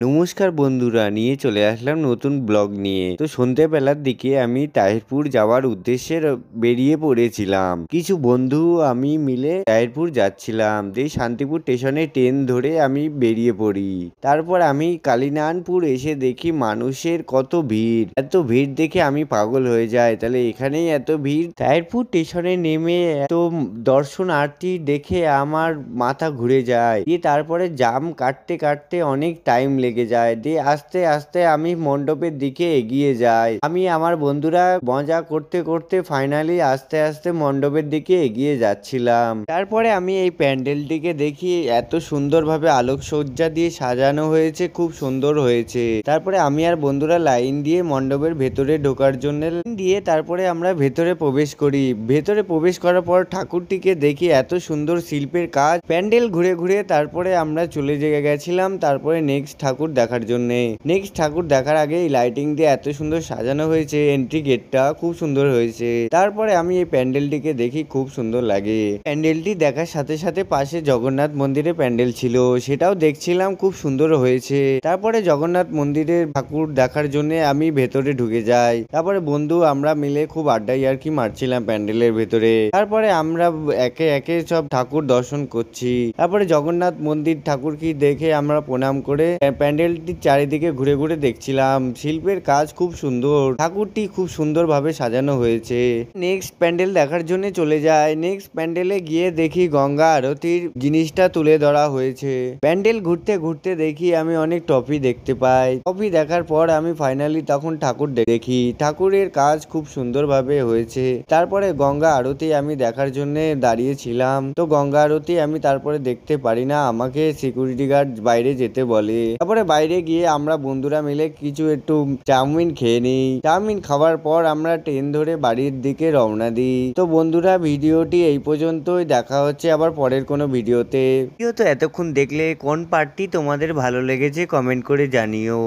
নমস্কার বন্ধুরা, নিয়ে চলে আসলাম নতুন ব্লগ নিয়ে। তো সন্ধ্যেবেলার দিকে আমি তাহিরপুর যাওয়ার উদ্দেশ্যে বেরিয়ে পড়েছিলাম। কিছু বন্ধু আমি মিলে তাহিরপুর যাচ্ছিলাম। দিয়ে শান্তিপুর স্টেশনে ট্রেন ধরে আমি বেরিয়ে পড়ি। তারপর আমি কালিনানপুর এসে দেখি মানুষের কত ভিড়। এত ভিড় দেখে আমি পাগল হয়ে যাই, তাহলে এখানেই এত ভিড়। তাহিরপুর স্টেশনে নেমে এত দর্শনার্থী দেখে আমার মাথা ঘুরে যায়। দিয়ে তারপরে জাম কাটতে কাটতে অনেক টাইম লেগে যায়। দিয়ে আস্তে আস্তে আমি মণ্ডপের দিকে এগিয়ে যাই। আমি আমার বন্ধুরা মজা করতে করতে ফাইনালি আস্তে আস্তে মণ্ডপের দিকে এগিয়ে যাচ্ছিলাম। তারপরে আমি এই প্যান্ডেলটিকে দেখি এত সুন্দরভাবে আলোকসজ্জা দিয়ে সাজানো হয়েছে, খুব সুন্দর হয়েছে। তারপরে আমি আর বন্ধুরা লাইন দিয়ে মণ্ডপের ভেতরে ঢোকার জন্য দিয়ে তারপরে আমরা ভেতরে প্রবেশ করি। ভেতরে প্রবেশ করার পর ঠাকুরটিকে দেখি এত সুন্দর শিল্পের কাজ। প্যান্ডেল ঘুরে ঘুরে তারপরে আমরা চলে গেছিলাম তারপরে নেক্সট ঠাকুর দেখার জন্য। নেক্সট ঠাকুর দেখার আগে লাইটিং দিয়ে এত সুন্দর সাজানো হয়েছে, এন্ট্রি গেটটা খুব সুন্দর হয়েছে। তারপরে আমি এই প্যান্ডেলটিকে দেখি, খুব সুন্দর লাগে। প্যান্ডেলটি দেখার সাথে সাথে পাশে জগন্নাথ মন্দিরে প্যান্ডেল ছিল, সেটাও দেখছিলাম, খুব সুন্দর হয়েছে। তারপরে জগন্নাথ মন্দিরের ঠাকুর দেখার জন্য আমি ভেতরে ঢুকে যাই। তারপরে বন্ধু আমরা মিলে খুব আড্ডা ইয়ার্কি মারছিলাম প্যান্ডেলের ভেতরে। তারপরে আমরা একে একে সব ঠাকুর দর্শন করছি। তারপরে জগন্নাথ মন্দির ঠাকুর কি দেখে আমরা প্রণাম করে প্যান্ডেলটির চারিদিকে ঘুরে ঘুরে দেখছিলাম। শিল্পের কাজ খুব সুন্দর, ঠাকুরটি খুব সুন্দর ভাবে সাজানো হয়েছে। নেক্সট প্যান্ডেল দেখার জন্য চলে যায়। নেক্সট প্যান্ডেলে গিয়ে দেখি গঙ্গা আরতির জিনিসটা তুলে ধরা হয়েছে। প্যান্ডেল ঘুরতে ঘুরতে দেখি আমি অনেক ট্রফি দেখতে পাই। ট্রফি দেখার পর আমি ফাইনালি তখন ঠাকুর দেখি। ঠাকুরের কাজ খুব সুন্দর ভাবে হয়েছে। তারপরে গঙ্গা আরতি আমি দেখার জন্য দাঁড়িয়েছিলাম। তো গঙ্গা আরতি আমি তারপরে দেখতে পারি না, আমাকে সিকিউরিটি গার্ড বাইরে যেতে বলে। তারপরে বাইরে গিয়ে আমরা বন্ধুরা মিলে কিছু একটু চাউমিন খেয়ে নিই। চাউমিন খাওয়ার পর আমরা ট্রেন ধরে বাড়ির দিকে রওনা দিই। তো বন্ধুরা, ভিডিওটি এই পর্যন্তই। দেখা হচ্ছে আবার পরের কোনো ভিডিওতে। ভিডিও তো এতক্ষণ দেখলে কোন পার্টটি তোমাদের ভালো লেগেছে কমেন্ট করে জানিও।